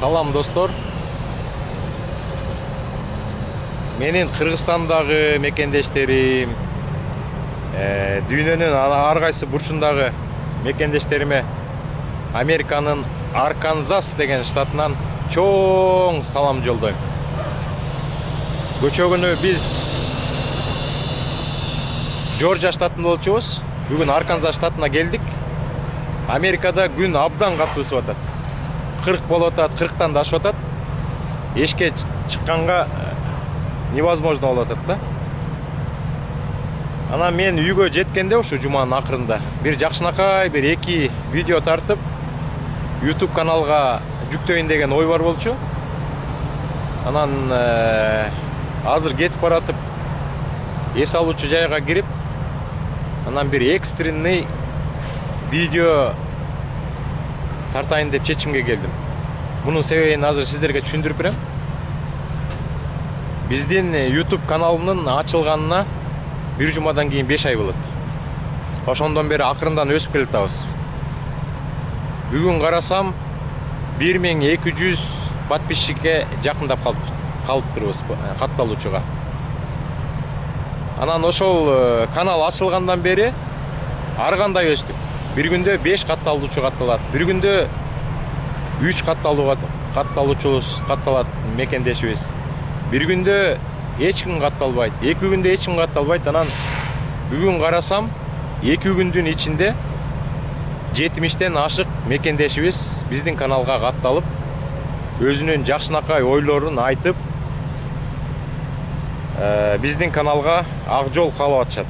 Салам достор. Менин Кыргызстандагы мекендештерим, дүйнөнүн ар кайсы бурчундагы мекендештериме Американын Арканзас деген штатынан чоң салам жолдойм. Көчө күнү биз Жоржия штатында болчубуз. Бүгүн Арканзас штатына келдик. Америкада күн абдан катуу ысып атат. 40 болуп атат, 40-тан да ашып атат. Эшикке чыкканга невозможно болуп атат да. Анан мен үйгө жеткенде ушу жуманын акырында бир жакшынакай бир 2 видео тартып YouTube каналга жүктөйүн деген ой бар болчу. Анан азыр кетип баратып эс алуучу жайга кирип, анан бир экстренный видео тартайын деп чечимге келдим. Мунун себебин азыр сиздерге түшүндүрүп берем. Биздин YouTube каналынын ачылганына бир жумадан кийин 5 ай болот. Ошондон бери акырындан өсүп келатабыз. Бүгүн карасам 1200 подписчикке жакындап калыптырбыз катталуучуга. Анан ошол канал ачылгандан бери ар кандай өстүк. Bir günde 5 kattalıcı kattalat, bir günde 3 kattalıcımız kattalat mekendeşibiz. Bir günde hiç kim kattalbaydı, 2 günde hiç kim kattalbaydı. Anan bugün karasam 2 gündün içinde 70'ten aşık mekendeşibiz bizdin kanalga kattalıp özünün jakşınakay oyloorун aytıp bizdin kanalga ак жол калып атышат.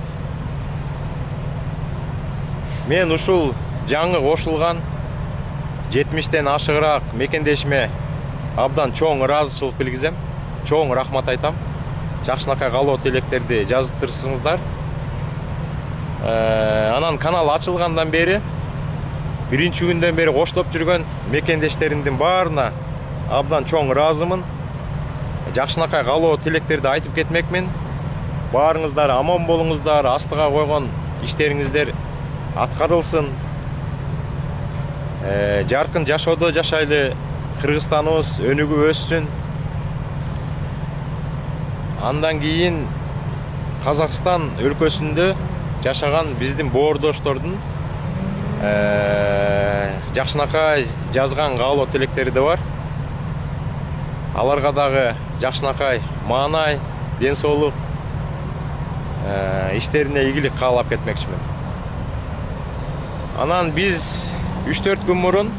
Мен ушул жаңы кошулган 70'ten ашыгыраак мекендешиме абдан чоң ыраазычылык билгизем. Чоң рахмат айтам. Жакшынакай калоо тилектерди жазып турсуңуздар. Анан канал ачылгандан бери биринчи күндөн бери коштоп жүргөн мекендештеримдин баарына абдан чоң ыраазымын. Жакшынакай калоо тилектерди айтып кетмекмин. Баарыңыздар аман болуңуздар, астыга койгон иштериңиздер аткарылсын. Жаркын жашоодо жашайлы, Кыргызстаныбыз өнүгүп өссүн. Андан кийин Казакстан өлкөсүндө жашаган биздин боордоштордун жакшынакай жазган каалоо тилектери да бар. Аларга дагы жакшынакай маанай, ден соолук, иштерине ийгилик каалап кетмекчимин. Анан биз 3-4 күн мурун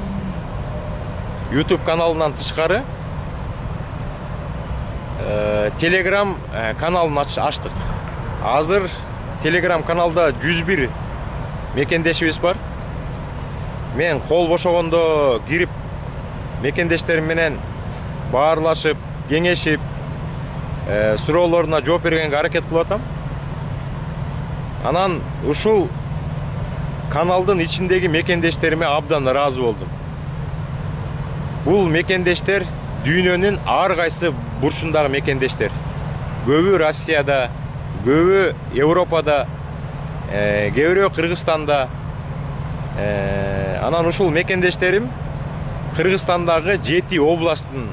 YouTube каналынан тышкары Telegram каналын ачтык. Азыр Telegram каналда 101 мекендешибиз бар. Мен кол бошогондо кирип мекендештерим менен баарлашып, кеңешип, суроолоруна жооп бергенге аракет кылып атам. Анан ушул каналдын ичиндеги мекендештериме абдан ыраазы болдум. Бул мекендештер дүйнөнүн ар кайсы бурчундагы мекендештер. Көбү Россияда, көбү Европада, көбүрөө Кыргызстанда. Анан ушул мекендештерим Кыргызстандагы 7 областтын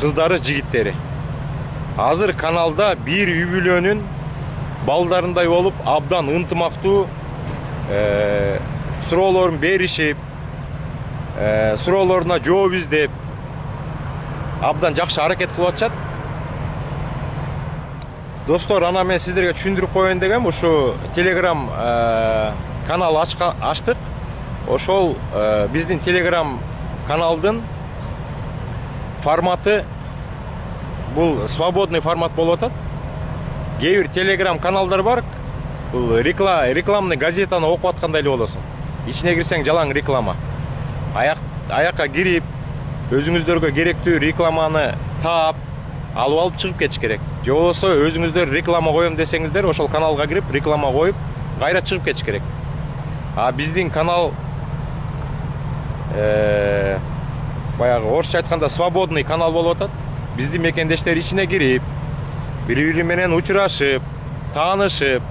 кыздары, жигиттери. Азыр каналда бир үй бүлөнүн балдарындай болуп абдан ынтымактуу суроолорун беришип, суроолоруна жооп издеп абдан жакшы аракет кылып атышат. Достор, ана мен сиздерге түшүндүрүп коеюн дегем, ушу Telegram канал ачтык. Ошол биздин Telegram каналдын форматы бул свободный формат болуп атат. Кээ бир Telegram каналдар бар. Бул рекламный газетаны окуп аткандай эле болосуң. Ичине кирсең жалаң реклама. Аякка кирип, өзүңүздөргө керектүү рекламаны таап, алып чыгып кетиш керек. Же болбосо өзүңүздөр реклама коем десеңиздер, ошол каналга кирип, реклама коюп, кайра чыгып кетиш керек. Биздин канал баягы орусча айтканда свободный канал болуп атат. Биздин мекендештер ичине кирип, бири-бири менен учурашып, таанышып,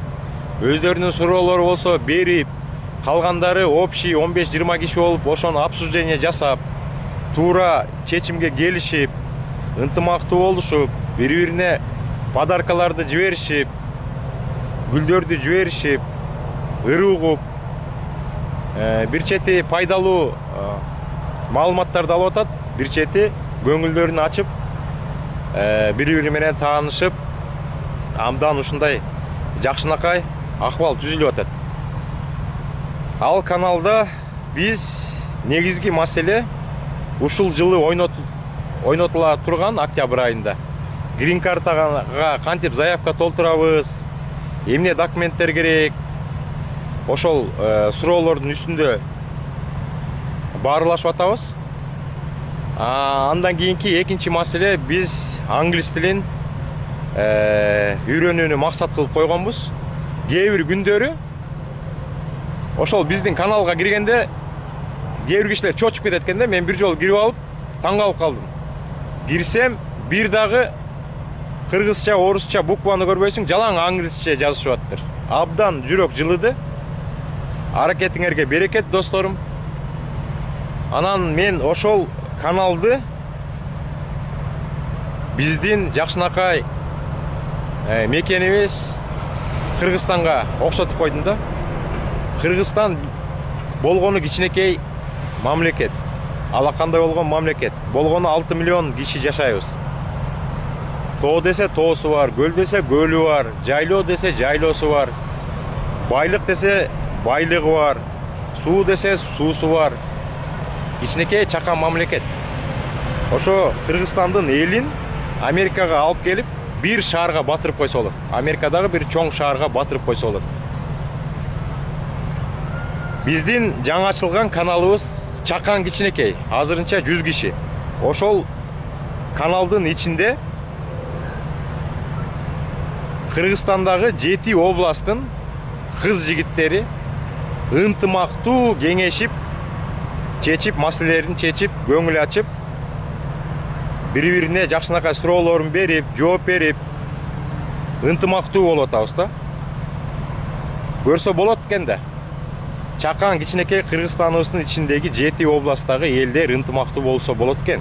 өздөрүнүн суроолору болсо берип, калгандары общий 15-20 киши болуп, ошону обсуждение жасап, туура чечимге келишип, ынтымактуу болушуп, бири-бирине подаркаларды жиберишип, гүлдөрдү жиберишип, ыры угуп, бир чети пайдалуу маалыматтарды алып атат, бир чети көңүлдөрүн ачып, бири-бири менен таанышып, абдан ушундай жакшынакай акыбал түзүлүп атат. Ал каналда биз негизги маселе ушул жылы ойнотула турган октябрь айында грин картага кантип заявка толтурабыз, эмне документтер керек, ошол суроолордун үстүндө баарылашып атабыз. Андан кийинки экинчи маселе, биз англис тилин үйрөнүүнү максат кылып койгонбуз. Кээ бир күндөрү ошол биздин каналга киргенде кээ бир кишилер чочуп кетет экен да. Мен бир жолу кирип алып таң калып калдым. Кирсем, бир дагы кыргызча, орусча букваны көрбөйсүң, жалаң англисче жазышып аттыр. Абдан жүрөк жылыды. Аракетиңерге берекет, досторум. Анан мен ошол каналды биздин жакшынакай мекенибиз Кыргызстанга окшотуп койдум да. Кыргызстан болгону кичинекей мамлекет. Алакандай болгон мамлекет. Болгону 6 миллион киши жашайбыз. Тоо десе тоосу бар, көл десе көлү бар, жайлоо десе жайлоосу бар, байлык десе байлыгы бар, суу десе суусу бар. Кичинекей чакан мамлекет. Ошо Кыргызстандын элин Америкага алып келип, бир шаарга батырып койсо болот. Америкадагы бир чоң шаарга батырып койсо болот. Биздин жаңы ачылган каналыбыз чакан кичинекей, азырынча 100 киши. Ошол каналдын ичинде Кыргызстандагы 7 областтын кыз жигиттери ынтымактуу кеңешип, чечип, маселелерин чечип, көңүл ачып, бири-бирине жакшынакай суроолорун берип, жооп берип, ынтымактуу болуп атабыз да. Көрсө болот экен да. Чакан кичинекей Кыргызстаныбыздын ичиндеги 7 областтагы элдер ынтымактуу болсо болот экен.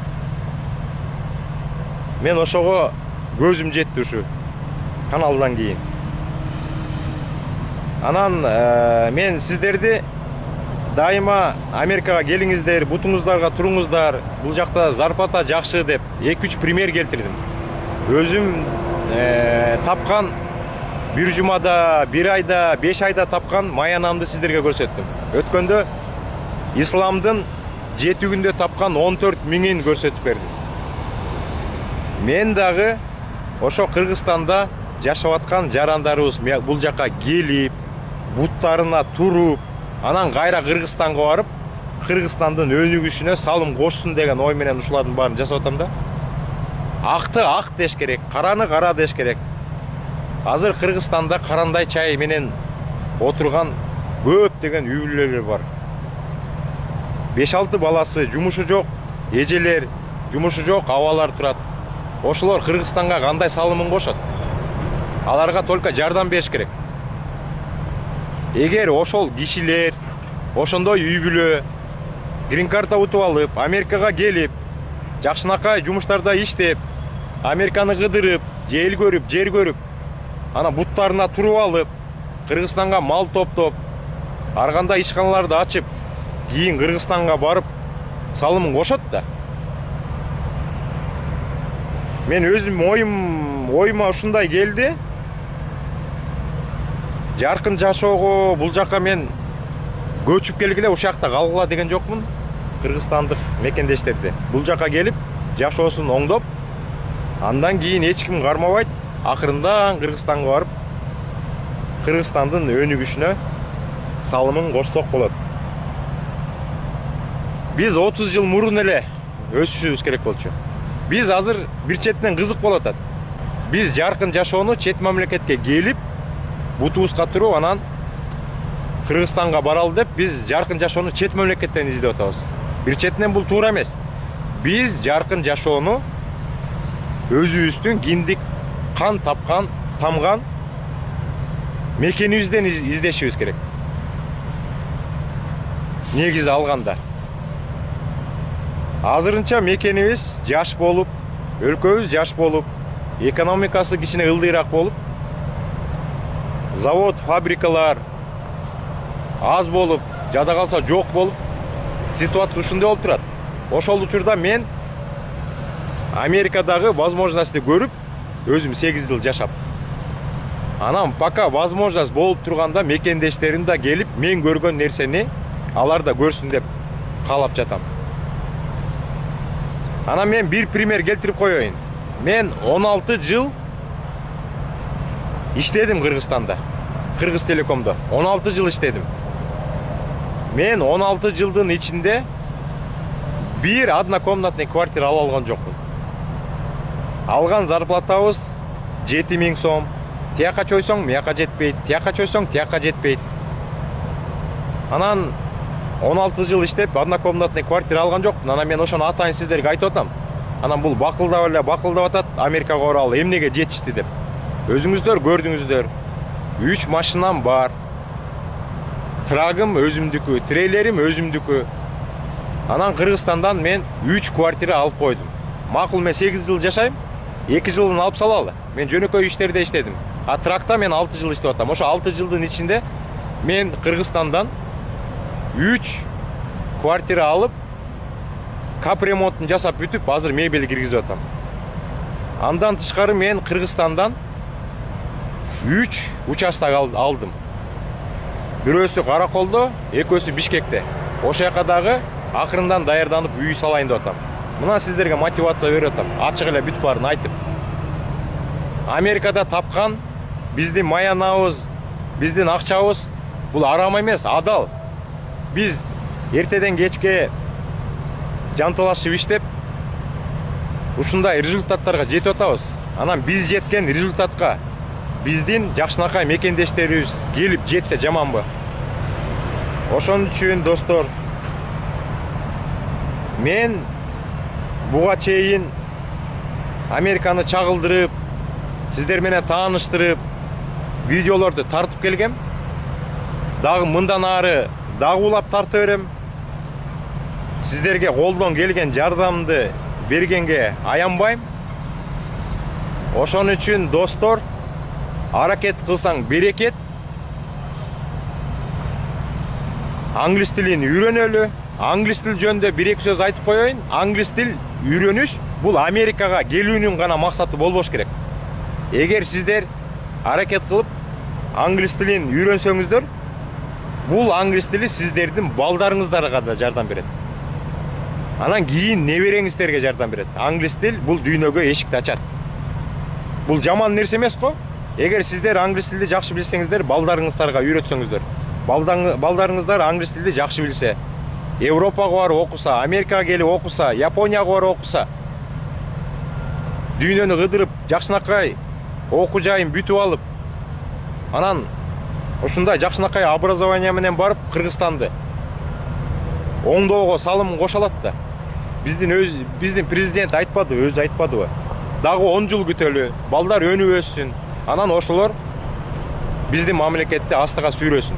Мен ошого көзүм жетти ушу каналдан кийин. Анан мен сиздерди дайыма Америкага келиңиздер, бутуңуздарга туруңуздар, бул жакта зарплата жакшы деп 2-3 пример келтирдим. Өзүм тапкан бир жумада, бир айда, 5 айда тапкан маянамды сиздерге көрсөттүм. Өткөндө исламдын 7 күндө тапкан 14 миңин көрсөтүп бердим. Мен дагы ошо Кыргызстанда жашап аткан жарандарыбыз бул жака келип, буттарына туруп, анан кайра Кыргызстанга барып, Кыргызстандын өнүгүшүнө салым кошсун деген ой менен ушулардын баарын жасап атам да. Акты ак деш керек, караны кара деш керек. Азыр Кыргызстанда карандай чай менен отурган көп деген үй бүлөлөр бар. 5-6 баласы, жумушу жок эжелер, жумушу жок абалар турат. Ошолор Кыргызстанга кандай салымын кошот? Аларга только жардам бериш керек. Эгер ошол кишилер ошондой үй бүлө грин карта утуп алып, Америкага келип, жакшынакай жумуштарда иштеп, Американы кыдырып, эл көрүп, жер көрүп, ана буттарына туруп алып, Кыргызстанга мал топтоп, ар кандай ишканаларды ачып, кийин Кыргызстанга барып салымын кошот да. Мен өзүм оюма ушундай келди. Жаркын жашоого бул жака мен көчүп келгиле ушул жакта калгыла деген жокмун. Кыргызстандык мекендештерди бул жака келип, жашоосун оңдоп, андан кийин эч ким кармабайт, акырындан Кыргызстанга барып, Кыргызстандын өнүгүшүнө салымын кошсок болот. Биз 30 жыл мурун эле өсүшүбүз керек болчу. Биз азыр бир четинен кызык болуп атат. Биз жаркын жашоону чет мамлекетке келип, бутубузга туруп, анан Кыргызстанга баралы деп, биз жаркын жашоону чет мамлекеттен издеп атабыз. Бир четинен бул туура эмес. Биз жаркын жашоону өзүбүздүн киндик кан тапкан, тамган мекенибизден издешибиз керек. Негизи алганда. Азырынча мекенибиз жаш болуп, өлкөбүз жаш болуп, экономикасы кичине ылдыйраак болуп, завод, фабрикалар аз болуп, жада калса жок болуп, ситуация ушундай болуп турат. Ошол учурда мен Америкадагы возможностьты көрүп, өзүм 8 жыл жашап, анан пока возможность болуп турганда мекендештерим да келип, мен көргөн нерсени алар да көрсүн деп каалап жатам. Анан мен бир пример келтирип коеюн. Мен 16 жыл иштедим Кыргызстанда, Кыргыз Телекомдо. 16 жыл иштедим. Мен 16 жылдын ичинде бир однокомнатный квартира ала алган жокмун. Алган зарплатабыз 7000 сом. Тияка чойсоң, мияка жетпейт. Тияка чойсоң, тияка жетпейт. Анан 16 жыл иштеп однокомнатный квартира алган жокмун. Анан мен ошону атайын сиздерге айтып атам. Анан бул бакылдап атат, Америкага баралы, эмнеге жетишти деп. Өзүңүздөр көрдүңүздөр. 3 машинам бар. Трагым өзүмдүкү, трейлерим өзүмдүкү. Анан Кыргызстандан мен 3 квартира алып койдум. Макул, мен 8 жыл жашайм, 2 жылын алып салалы. Мен жөнөкөй иштерде иштедим. А тракта мен 6 жыл иштеп атам. Ошо 6 жылдын ичинде мен Кыргызстандан 3 квартира алып, капремонтун жасап бүтүп, азыр мебель киргизип атам. Андан тышкары мен Кыргызстандан 3 участок алдым. Бирөөсү Караколдо, экөөсү Бишкекте. Ошол жака дагы акырындан даярданып үй салайын деп атам. Мына сиздерге мотивация берип атам. Ачык эле бүт баарын айтып. Америкада тапкан биздин маянабыз, биздин акчабыз бул арам эмес, адал. Биз эртеден кечке жанталашып иштеп, ушундай результаттарга жетип атабыз. Анан биз жеткен результатка биздин жакшынакай мекендештерибиз келип жетсе жаманбы? Ошон үчүн достор, мен буга чейин Американы чагылдырып, сиздер менен тааныштырып, видеолорду тартып келгем. Дагы мындан ары дагы улап тарта берем. Сиздерге колдон келген жардамды бергенге аянбайм. Ошон үчүн достор, аракет кылсаң берекет. Англис тилин үйрөнөлү. Англис тил жөнүндө бир эки сөз айтып коеюн. Англис тил үйрөнүш бул Америкага келүүнүн гана максаты болбош керек. Эгер сиздер аракет кылып англис тилин үйрөнсөңүздөр, бул англис тили сиздердин балдарыңыздарга да жардам берет. Анан кийин небереңиздерге жардам берет. Англис тил бул дүйнөгө эшикти ачат. Бул жаман нерсе эмес го? Эгер сиздер англис тилди жакшы билсеңиздер, балдарыңыздарга үйрөтсөңүздөр. Балдарыңыздар англис тилди жакшы билсе, Европага барып окуса, Америкага келип окуса, Японияга барып окуса, дүйнөнү кыдырып, жакшынакай окуу жайын бүтүп алып, анан ушундай жакшынакай образование менен барып Кыргызстанды оңдоого салым кошо алат да. Биздин президент айтпадыбы, өзү айтпадыбы? Дагы 10 жыл күтөлү, балдар өнүп өссүн. Анан ошолор биздин мамлекетти астыга сүйрөсүн,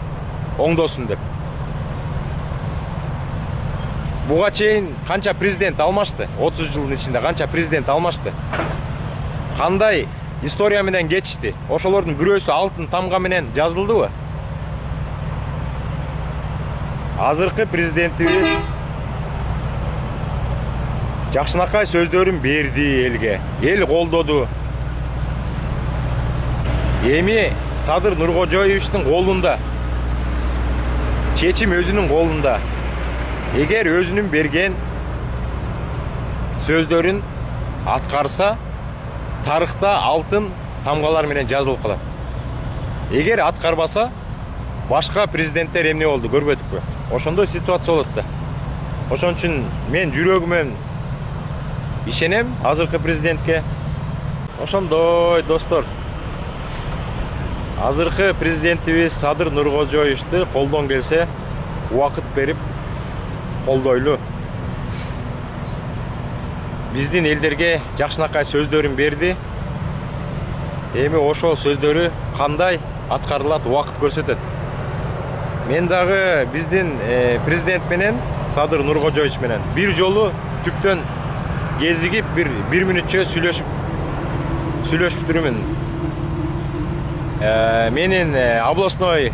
оңдосун деп. Буга чейин канча президент алмашты? 30 жылдын ичинде канча президент алмашты? Кандай история менен geçti? Ошолордун бирөөсү алтын тамга менен жазылдыбы? Азыркы президентибиз жакшынакай сөздөрүн берди элге. Эл колдоду. Эми Садыр Нуркожоевичтин колунда. Чечим өзүнүн колунда. Эгер өзүнүн берген сөздөрүн аткарса, тарыхта алтын тамгалар менен жазылып калат. Эгер аткарбаса, башка президенттер эмне болду көрбөдүкпү? Ошондой ситуация болот да. Ошон үчүн мен жүрөгүмөн ишенем азыркы президентке. Ошондой достор. Азыркы президентибиз Садыр Нуркожоевичти колдон келсе убакыт берип колдойлу. Биздин элдерге жакшынакай сөздөрүн берди. Эми ошол сөздөрү кандай аткарылат, убакыт көрсөтөт. Мен дагы биздин президент менен, Садыр Нуркожоевич менен бир жолу түптөн кезигип бир мүнөтчө сүйлөшүп жүрмүн. Менин областной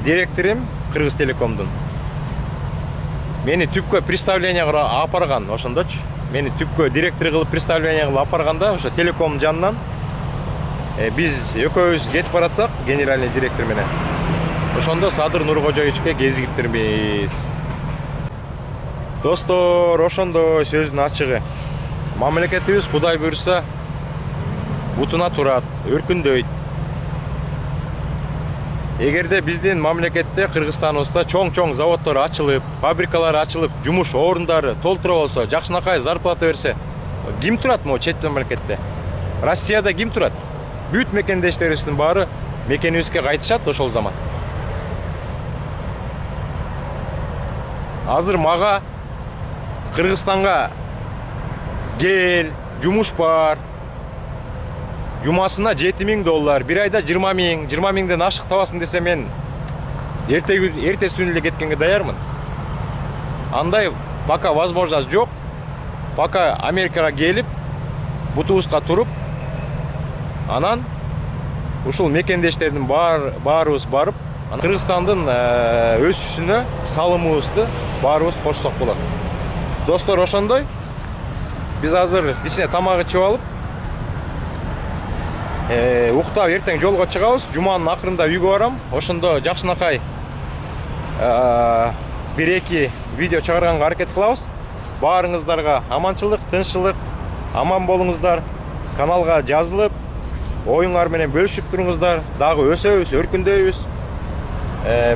директорум Кыргыз Телекомдун. Мени түпкө представление апарган ошондочу. Мени түпкө директор кылып представление кылып апарганда ошо Телеком жанынан биз экөөбүз кетип баратсак, генеральный директор менен. Ошондо Садыр Нуркожоевичке кезигиптирбиз. Достор, ошондо сөздүн ачыгы. Мамлекетибиз Кудай буйрса бутуна турат, өркүндөйт. Эгерде биздин мамлекетте Кыргызстаныбызда чоң заводдор ачылып, фабрикалар ачылып, жумуш орундары толтура болсо, жакшынакай зарплата берсе, ким турат могу чет мамлекетте? Россияда ким турат? Бүт мекендештерибиздин баары мекенибизге кайтышат ошол замат. Азыр мага Кыргызстанга кел, жумуш бар. Жумасына $7.000, bir ayda 20.000, 20.000'den ашык табасың десе мен эртеси күнү эле кеткенге даярмын. Андай пока возможность жок. Пока Америкага келип, бутубузга туруп, анан ушул мекендештердин баарыбыз барып, Кыргызстандын өсүшүнө салымыбызды баарыбыз кошсок болот. Достор, ошондой биз азыр кичине тамак ичип алып, уктап эртең жолго чыгабыз. Жуманын акырында үйгө барам. Ошондо жакшынакай 1-2 видео чыгарганга аракет кылабыз. Баарыңыздарга аманчылык, тынччылык, аман болуңуздар. Каналга жазылып, оюңар менен бөлүшүп туруңуздар. Дагы өсөбүз, өркүндөйбүз.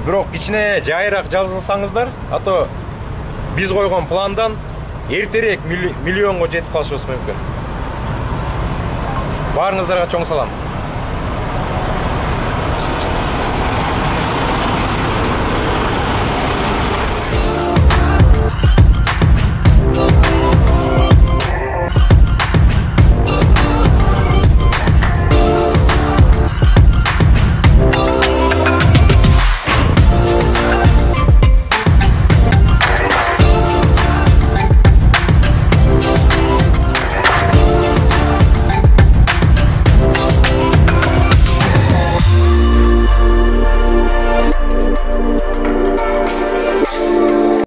Бирок кичине жайыраак жазылсаңыздар, ато биз койгон пландан эртерээк миллионго жетип калышыбыз мүмкүн. Баарыңыздарга чоң салам.